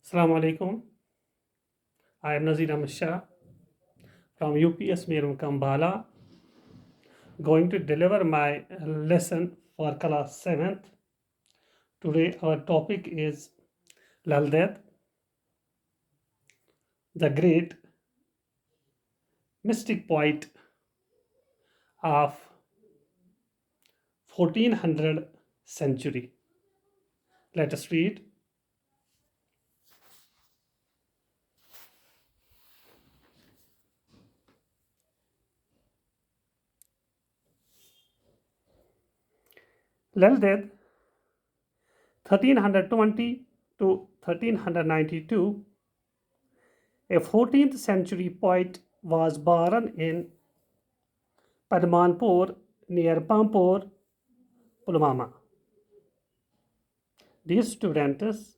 Assalamu alaikum. I am Nazir Ahmed Shah from UPS Merum Kambala, going to deliver my lesson for class 7th. Today our topic is Lal Ded, the great mystic poet of 1400 century. Let us read. Lal Ded, 1320 to 1392, a 14th century poet, was born in Padmanpur near Pampur, Pulwama. Dear students,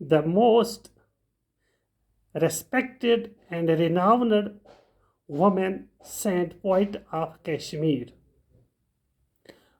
the most respected and renowned woman saint poet of Kashmir.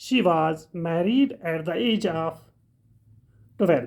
She was married at the age of 12.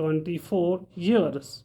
24 years,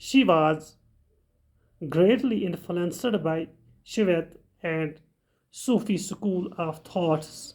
She was greatly influenced by Shivat and Sufi school of thoughts,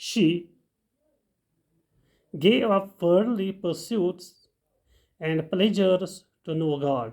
She gave up worldly pursuits and pleasures to know God.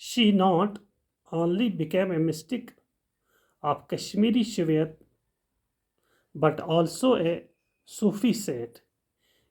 She not only became a mystic of Kashmiri Shivat but also a Sufi saint,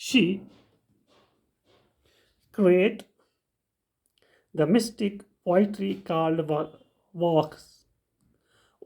She create the mystic poetry called walks.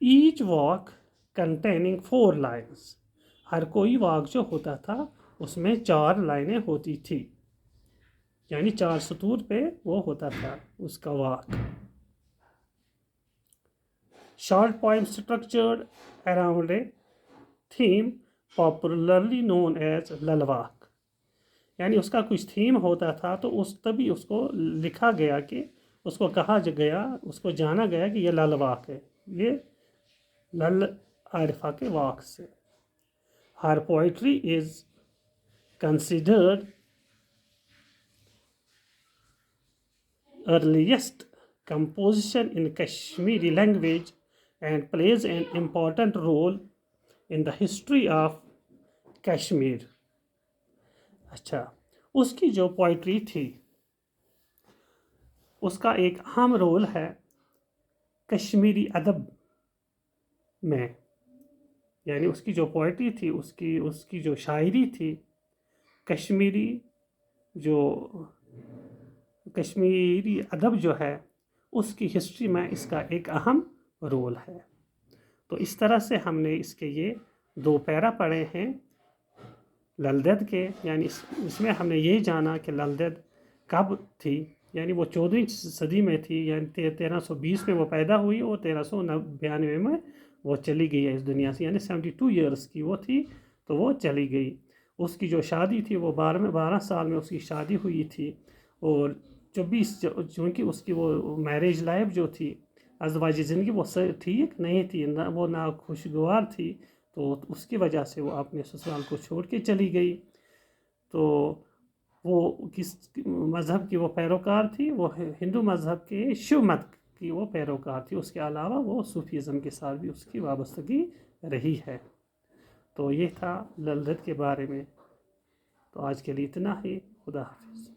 Each walk containing 4 lines. ہر کوئی واق جو ہوتا تھا اس میں 4 لائنیں ہوتی تھی، یعنی 4 سطور پہ وہ ہوتا تھا اس کا واق. Short poem structured around a theme popularly known as للواق. یعنی اس کا کچھ تھیم ہوتا تھا تو تبھی اس کو لکھا گیا کہ اس کو کہا گیا، اس کو جانا گیا کہ یہ للواق ہے، یہ لل عارفہ کے واق سے. Her poetry is considered earliest composition in Kashmiri language and plays an important role in the history of Kashmir. اچھا، اس کی جو پوئٹری تھی اس کا ایک اہم رول ہے کشمیری ادب میں، یعنی اس کی جو پوئٹری تھی، اس کی جو شاعری تھی، کشمیری ادب جو ہے اس کی ہسٹری میں اس کا ایک اہم رول ہے. تو اس طرح سے ہم نے اس کے یہ 2 پیرا پڑھے ہیں لل دید کے. یعنی اس میں ہم نے یہ جانا کہ لل دید کب تھی، یعنی وہ 14ویں صدی میں تھی، یعنی 1320 میں وہ پیدا ہوئی اور 1392 میں وہ چلی گئی ہے اس دنیا سے، یعنی 72 ایئرس کی وہ تھی تو وہ چلی گئی. اس کی جو شادی تھی وہ 12 سال میں اس کی شادی ہوئی تھی، اور 24 چونکہ اس کی وہ میرج لائف جو تھی، ازدواجی زندگی وہ ٹھیک نہیں تھی، وہ نہ خوشگوار تھی، تو اس کی وجہ سے وہ اپنے سسرال کو چھوڑ کے چلی گئی. تو وہ کس مذہب کی وہ پیروکار تھی؟ وہ ہندو مذہب کے شیو مت کی وہ پیروکار تھی. اس کے علاوہ وہ صوفیزم کے ساتھ بھی اس کی وابستگی رہی ہے. تو یہ تھا لل دید کے بارے میں. تو آج کے لیے اتنا ہی. خدا حافظ.